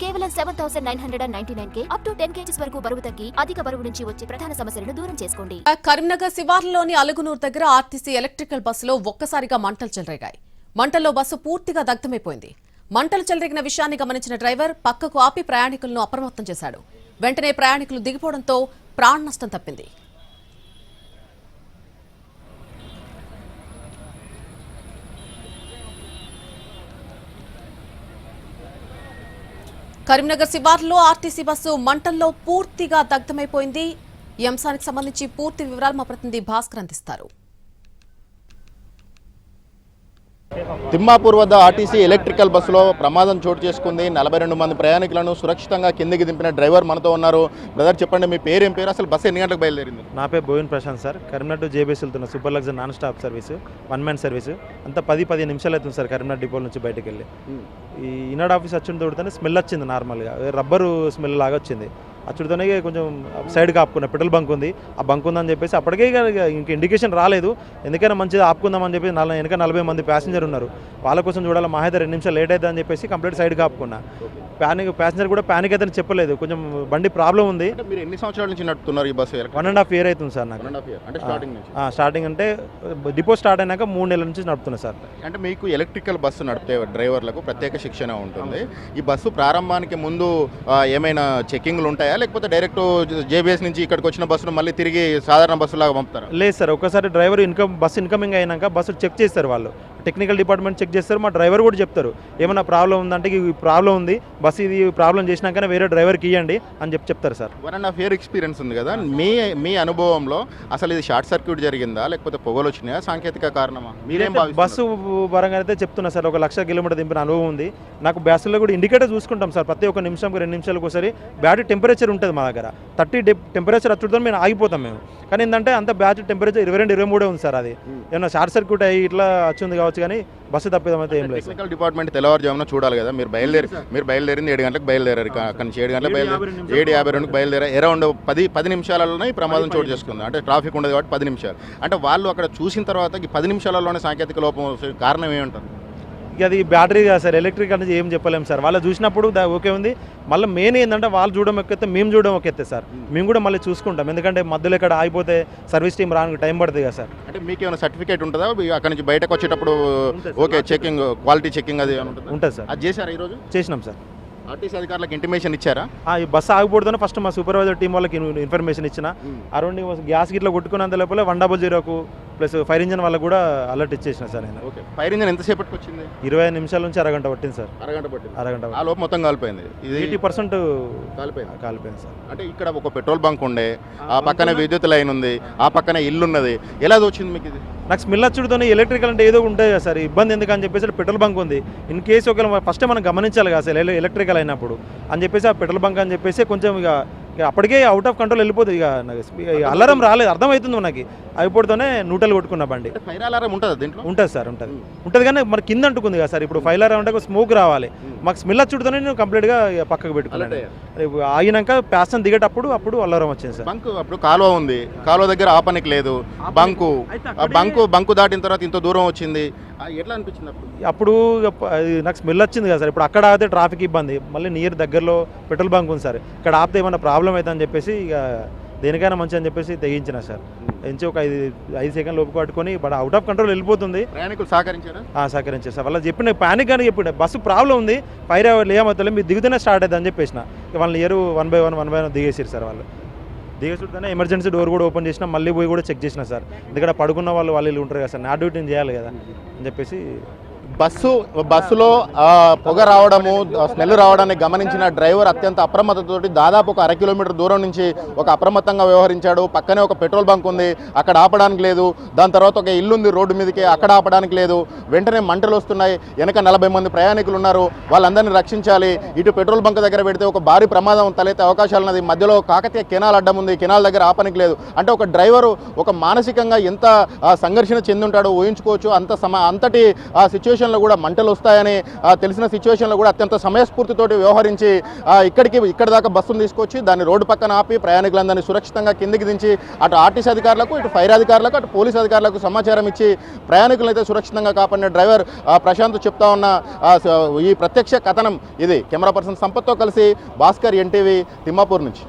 కేవలం 7,999 up to 10 kgs వరకు బరువు తగ్గి అధిక బరువు నుంచి వచ్చే ప్రధాన సమస్యలను దూరం చేసుకోండి. కరీంనగర్ శివార్లలోని అలుగునూరు దగ్గర ఆర్టీసీ ఎలక్ట్రికల్ బస్సులో ఒక్కసారిగా మంటలు చెలరేగాయి. మంటల్లో బస్సు పూర్తిగా దగ్ధమైపోయింది. మంటలు చెలరేగిన విషయాన్ని గమనించిన డ్రైవర్ పక్కకు ఆపి ప్రయాణికులను అప్రమత్తం చేశాడు. వెంటనే ప్రయాణికులు దిగిపోవడంతో ప్రాణ నష్టం తప్పింది. కరీంనగర్ శివార్లో ఆర్టీసీ బస్సు మంటల్లో పూర్తిగా దగ్ధమైపోయింది. ఈ అంశానికి సంబంధించి పూర్తి వివరాలు మా ప్రతినిధి భాస్కర్ అందిస్తారు. తిమ్మాపూర్ వద్ద ఆర్టీసీ ఎలక్ట్రికల్ బస్సులో ప్రమాదం చోటు చేసుకుంది. 42 మంది ప్రయాణికులను సురక్షితంగా కిందికి దింపిన డ్రైవర్ మనతో ఉన్నారు. బ్రదర్ చెప్పండి, మీ పేరు ఏం పేరు, అసలు బస్సు ఎన్ని గంటలకు బయలుదేరింది? నా పేరు Boyin Prashanth sir. Karimnagar to JBS వెళ్తున్న super luxury non stop service, 1 man service. అంతా 10-15 నిమిషాలు అవుతుంది సార్ కరీంనగర్ డిపో నుంచి బయటకు వెళ్ళి. ఈ ఇన్నర్ ఆఫీస్ వచ్చిన తోడుతోనే స్మెల్ వచ్చింది. నార్మల్గా రబ్బరు స్మెల్ లాగా వచ్చింది. అచ్చుడితోనే కొంచెం సైడ్కి ఆపుకున్నా. పెట్రోల్ బంక్ ఉంది, ఆ బంక్ ఉందని చెప్పేసి అప్పటికే ఇంక ఇండికేషన్ రాలేదు. ఎందుకైనా మంచిది ఆపుకుందామని చెప్పి వెనక 40 మంది ప్యాసింజర్ ఉన్నారు. వాళ్ళ కోసం చూడాలి, మా అయితే 2 నిమిషాలు లేట్ అవుతుంది అని చెప్పేసి కంప్లీట్ సైడ్కి ఆపుకున్నా. ప్యాసింజర్ కూడా ప్యానిక్ అయితే చెప్పలేదు, కొంచెం బండి ప్రాబ్లం ఉంది. మీరు ఎన్ని సంవత్సరాల నుంచి నడుపుతున్నారు ఈ బస్సు? 1.5 year అవుతుంది సార్ నాకు. స్టార్టింగ్ అంటే డిపో స్టార్ట్ అయినాక 3 నెలల నుంచి నడుపుతున్నా సార్. అంటే మీకు ఎలక్ట్రికల్ బస్సు నడిపే డ్రైవర్లకు ప్రత్యేక శిక్షణ ఉంటుంది. ఈ బస్సు ప్రారంభానికి ముందు ఏమైనా చెకింగ్లు ఉంటాయా, లేకపోతే డైరెక్ట్ జేబీఎస్ నుంచి ఇక్కడికి వచ్చిన బస్సును మళ్ళీ తిరిగి సాధారణ బస్సులాగా పంపుతారా? లేదు సార్, ఒకసారి డ్రైవర్ బస్సు ఇన్కమింగ్ అయినాక బస్సు చెక్ చేస్తారు. వాళ్ళు టెక్నికల్ డిపార్ట్మెంట్ చెక్ చేస్తారు. మా డ్రైవర్ కూడా చెప్తారు ఏమైనా ప్రాబ్లం ఉందంటే ఈ ప్రాబ్లం ఉంది, బస్సు ఇది ప్రాబ్లం చేసినాకనే వేరే డ్రైవర్కి ఇవ్వండి అని చెప్తారు సార్. 1.5 year ఎక్స్పీరియన్స్ ఉంది కదా, మీ అనుభవంలో అసలు ఇది షార్ట్ సర్క్యూట్ జరిగిందా, లేకపోతే పొగలు వచ్చినాయా, సాంకేతిక కారణమా? మీరేం బస్సు పరంగా అయితే చెప్తున్నా సార్. 1,00,000 కిలోమీటర్ దింపిన అనుభవం ఉంది నాకు. బస్సులో కూడా ఇండికేటర్ చూసుకుంటాం సార్. ప్రతి ఒక్క నిమిషం 2 నిమిషాలకు ఒకసారి బ్యాటరీ టెంపరేచర్ ఉంటుంది మా దగ్గర. 30 టెంపరేచర్ వచ్చుతో మేము ఆగిపోతాం మేము. కానీ ఏంటంటే అంత బ్యాటరీ టెంపరేచర్ 22-23 ఉంది సార్. అది ఏమన్నా షార్ట్ సర్క్యూట్ అయ్యి ఇట్లా వచ్చింది కావచ్చు, కానీ బస్సు తప్పిదం అయితే ఏం లేదు. టెక్నికల్ డిపార్ట్మెంట్ తెల్లవారుజామున చూడాలి కదా. మీరు బయలుదేరింది 7 గంటలకు బయలుదేరారు. అక్కడి నుంచి 7 గంటలకు 7:52కి బయలుదేరారు. అరౌండ్ 10 నిమిషాలలోనే ఈ ప్రమాదం చోటు చేసుకుంది. అంటే ట్రాఫిక్ ఉండదు కాబట్టి 10 నిమిషాలు. అంటే వాళ్ళు అక్కడ చూసిన తర్వాత ఈ 10 నిమిషాలలోనే సాంకేతిక లోపం కారణం ఏమంటారు? ఇక అది బ్యాటరీ కాదు సార్, ఎలక్ట్రిక్ అనేది ఏం చెప్పలేము సార్. వాళ్ళు చూసినప్పుడు ఓకే ఉంది. మళ్ళీ మెయిన్ ఏంటంటే వాళ్ళు చూడడం ఒకెత్తే, మేము చూడడం ఒకెత్తే సార్. మేము కూడా మళ్ళీ చూసుకుంటాం, ఎందుకంటే మధ్యలో ఇక్కడ ఆగిపోతే సర్వీస్ టీం రానికి టైం పడుతుంది కదా సార్. అంటే మీకు ఏమైనా సర్టిఫికేట్ ఉంటుందా అక్కడ నుంచి బయటకు వచ్చేటప్పుడు? ఓకే, చెకింగ్, క్వాలిటీ చెకింగ్ అది ఉంటుంది సార్. అది చేశారా ఈరోజు? చేసినాం సార్. ఆర్టీసీ అధికారులకు ఇంటిమేషన్ ఇచ్చారా? ఈ బస్సు ఆగిపోతుందని ఫస్ట్ మా సూపర్వైజర్ టీం వాళ్ళకి ఇన్ఫర్మేషన్ ఇచ్చిన. అరౌండ్ గ్యాస్ గిట్లా కొట్టుకున్నంత లోపల 100కు ప్లస్ ఫైర్ ఇంజన్ వాళ్ళకు కూడా అలర్ట్ ఇచ్చేసిన సార్ నేను. ఓకే, ఫైర్ ఇంజన్ ఎంతసేపటికి వచ్చింది? 25 నిమిషాల నుంచి అరగంట పట్టింది సార్. అరగంట ఆ లోపు మొత్తం కాలిపోయింది. 80% కాలిపోయింది సార్. అంటే ఇక్కడ ఒక పెట్రోల్ బంక్ ఉండే, ఆ పక్కన విద్యుత్ లైన్ ఉంది, ఆ పక్కన ఇల్లు ఉన్నది. ఎలా వచ్చింది మీకు ఇది? నాకు స్మెల్ వచ్చుడుతోనే ఎలక్ట్రికల్ అంటే ఏదో ఉంటుంది కదా సార్, ఇబ్బంది ఎందుకని చెప్పేసి పెట్రోల్ బంక్ ఉంది. ఇన్ కేసు ఒకవేళ ఫస్ట్ మనం గమనించాలి కదా సార్ ఎలక్ట్రికల్ అయినప్పుడు అని చెప్పేసి ఆ పెట్రోల్ బంక్ అని చెప్పేసి కొంచెం ఇక అప్పటికే అవుట్ ఆఫ్ కంట్రోల్ వెళ్ళిపోతుంది. ఇక అలారం రాలేదు, అర్థమవుతుంది మనకి. అయిపోతూనే న్యూట్రల్ కొట్టుకున్న బండి. ఫైర్ అలారం ఉంటుంది దీంట్లో? ఉంటుంది సార్, ఉంటుంది కానీ మరి కింద అంటుకుంది కదా సార్. ఇప్పుడు ఫైర్ అలారం అంటే స్మోక్ రావాలి. మాకు స్మెల్ వచ్చుడుతోనే నేను కంప్లీట్గా పక్కకు పెట్టుకున్నాను. ఆగినాక ప్యాసెంజర్ దిగేటప్పుడు అప్పుడు అలారం వచ్చింది సార్. బంకు అప్పుడు కాలువ ఉంది, కాలువ దగ్గర ఆపనికి లేదు. బంకు దాటిన తర్వాత ఇంత దూరం వచ్చింది, ఎట్లా అనిపించింది అప్పుడు? నాకు స్మెల్ వచ్చింది కదా సార్. ఇప్పుడు అక్కడ ఆగితే ట్రాఫిక్ ఇబ్బంది, మళ్ళీ నియర్ దగ్గరలో పెట్రోల్ బంక్ ఉంది సార్. ఇక్కడ ఆపితే ఏమైనా ప్రాబ్లం అవుతుందని చెప్పేసి ఇక దేనికైనా మంచి అని చెప్పేసి తెగించిన సార్. ఎంచి ఒక 5 సెకండ్ లోపు పట్టుకొని బట్ అవుట్ ఆఫ్ కంట్రోల్ వెళ్ళిపోతుంది. ప్రయాణికులు సహకరించారు సార్. వాళ్ళు చెప్పిన ప్యానిక్ అని చెప్పిన బస్సు ప్రాబ్లం ఉంది, ఫైర్ లేమవుతుంది, మీరు దిగుతూనే స్టార్ట్ అవుతుంది అని చెప్పేసిన. వాళ్ళని ఇయర్ 1 by 1 దిగేసారు సార్. వాళ్ళు దిగేసుకుంటేనే ఎమర్జెన్సీ డోర్ కూడా ఓపెన్ చేసినా, మళ్ళీ పోయి కూడా చెక్ చేసిన సార్. ఎందుకంటే పడుకున్న వాళ్ళు ఉంటారు కదా సార్, నా డ్యూటీని చేయాలి కదా అని చెప్పేసి. బస్సులో పొగ రావడము, స్మెల్ రావడాన్ని గమనించిన డ్రైవర్ అత్యంత అప్రమత్తతోటి దాదాపు ఒక 1/2 కిలోమీటర్ దూరం నుంచి ఒక అప్రమత్తంగా వ్యవహరించాడు. పక్కనే ఒక పెట్రోల్ బంక్ ఉంది, అక్కడ ఆపడానికి లేదు. దాని తర్వాత ఒక ఇల్లు ఉంది రోడ్డు మీదకి, అక్కడ ఆపడానికి లేదు. వెంటనే మంటలు వస్తున్నాయి, వెనక 40 మంది ప్రయాణికులు ఉన్నారు, వాళ్ళందరినీ రక్షించాలి. ఇటు పెట్రోల్ బంక్ దగ్గర పెడితే ఒక భారీ ప్రమాదం తలెత్తే అవకాశాలు ఉన్నది. మధ్యలో కాకతీయ కెనాల్ అడ్డం ఉంది, కెనాల్ దగ్గర ఆపనికి లేదు. అంటే ఒక డ్రైవరు ఒక మానసికంగా ఎంత సంఘర్షణ చెందుంటాడో ఊహించుకోవచ్చు. అంతటి సిచ్యువేషన్ సిచ్యువేషన్లో కూడా మంటలు వస్తాయని తెలిసిన సిచ్యువేషన్లో కూడా అత్యంత సమయస్ఫూర్తితోటి వ్యవహరించి ఇక్కడ దాకా బస్సును తీసుకొచ్చి దాన్ని రోడ్డు పక్కన ఆపి ప్రయాణికులందరినీ సురక్షితంగా కిందికి దించి అటు ఆర్టీసీ అధికారులకు ఇటు ఫైర్ అధికారులకు అటు పోలీస్ అధికారులకు సమాచారం ఇచ్చి ప్రయాణికులను అయితే సురక్షితంగా కాపాడిన డ్రైవర్ ప్రశాంత్ చెప్తా ఉన్న ఈ ప్రత్యక్ష కథనం ఇది. కెమెరా పర్సన్ సంపత్తో కలిసి భాస్కర్, ఎన్టీవీ, తిమ్మాపూర్ నుంచి.